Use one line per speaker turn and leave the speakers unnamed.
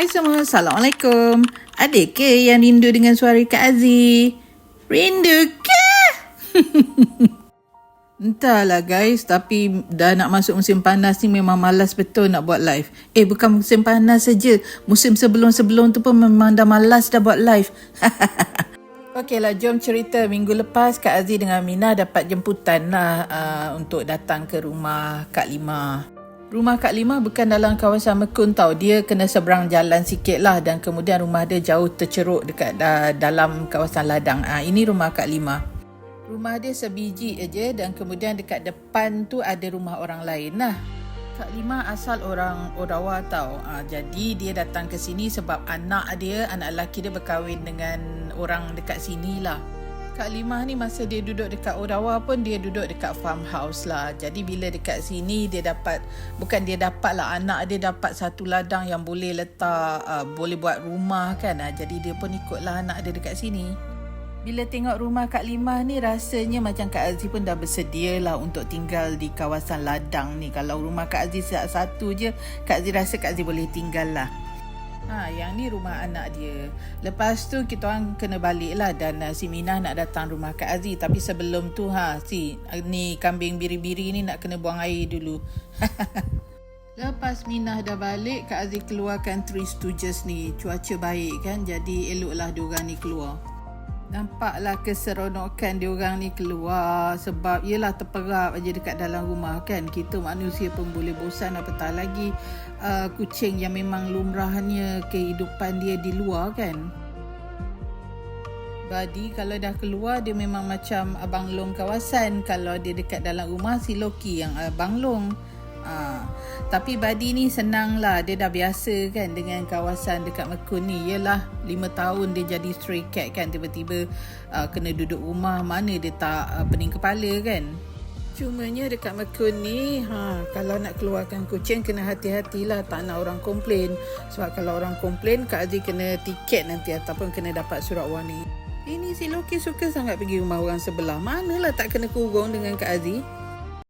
Hai semua, Assalamualaikum. Ada ke yang rindu dengan suara Kak Aziz? Rindu ke? Entahlah guys, tapi dah nak masuk musim panas ni memang malas betul nak buat live. Bukan musim panas saja, musim sebelum-sebelum tu pun memang dah malas dah buat live. Okeylah, jom cerita. Minggu lepas Kak Aziz dengan Mina dapat jemputan lah untuk datang ke rumah Kak Lima. Rumah Kak Lima bukan dalam kawasan Mekun tau. Dia kena seberang jalan sikit lah dan kemudian rumah dia jauh terceruk dekat dalam kawasan ladang. Ini rumah Kak Lima. Rumah dia sebiji aja dan kemudian dekat depan tu ada rumah orang lain lah. Kak Lima asal orang Odawa tau. Jadi dia datang ke sini sebab anak lelaki dia berkahwin dengan orang dekat sini lah. Kak Lima ni masa dia duduk dekat Odawa pun dia duduk dekat farmhouse lah. Jadi bila dekat sini dia dapat, bukan dia dapat lah, anak dia dapat satu ladang yang boleh letak, boleh buat rumah kan. Jadi dia pun ikutlah anak dia dekat sini. Bila tengok rumah Kak Lima ni rasanya macam Kak Aziz pun dah bersedia lah untuk tinggal di kawasan ladang ni. Kalau rumah Kak Aziz satu je, Kak Aziz rasa Kak Aziz boleh tinggal lah. Yang ni rumah anak dia. Lepas tu kita orang kena balik lah dan si Minah nak datang rumah Kak Aziz. Tapi sebelum tu ni kambing biri-biri ni nak kena buang air dulu. Lepas Minah dah balik, Kak Aziz keluarkan Three Stooges ni. Cuaca baik kan, jadi eloklah diorang ni keluar. Nampaklah keseronokan diorang ni keluar sebab yelah terperap aja dekat dalam rumah kan. Kita manusia pun boleh bosan, apatah lagi kucing yang memang lumrahnya kehidupan dia di luar kan. Buddy kalau dah keluar dia memang macam abang long kawasan. Kalau dia dekat dalam rumah si Loki yang abang long. Tapi Buddy ni senang lah. Dia dah biasa kan dengan kawasan dekat Mekun ni. Yelah 5 tahun dia jadi stray cat kan. Tiba-tiba kena duduk rumah. Mana dia tak pening kepala kan. Cumanya dekat Mekun ni kalau nak keluarkan kucing kena hati-hatilah. Tak nak orang komplain. Sebab kalau orang komplain Kak Aziz kena tiket nanti ataupun kena dapat surat warning. Ini si Loki suka sangat pergi rumah orang sebelah. Manalah tak kena kurung dengan Kak Aziz.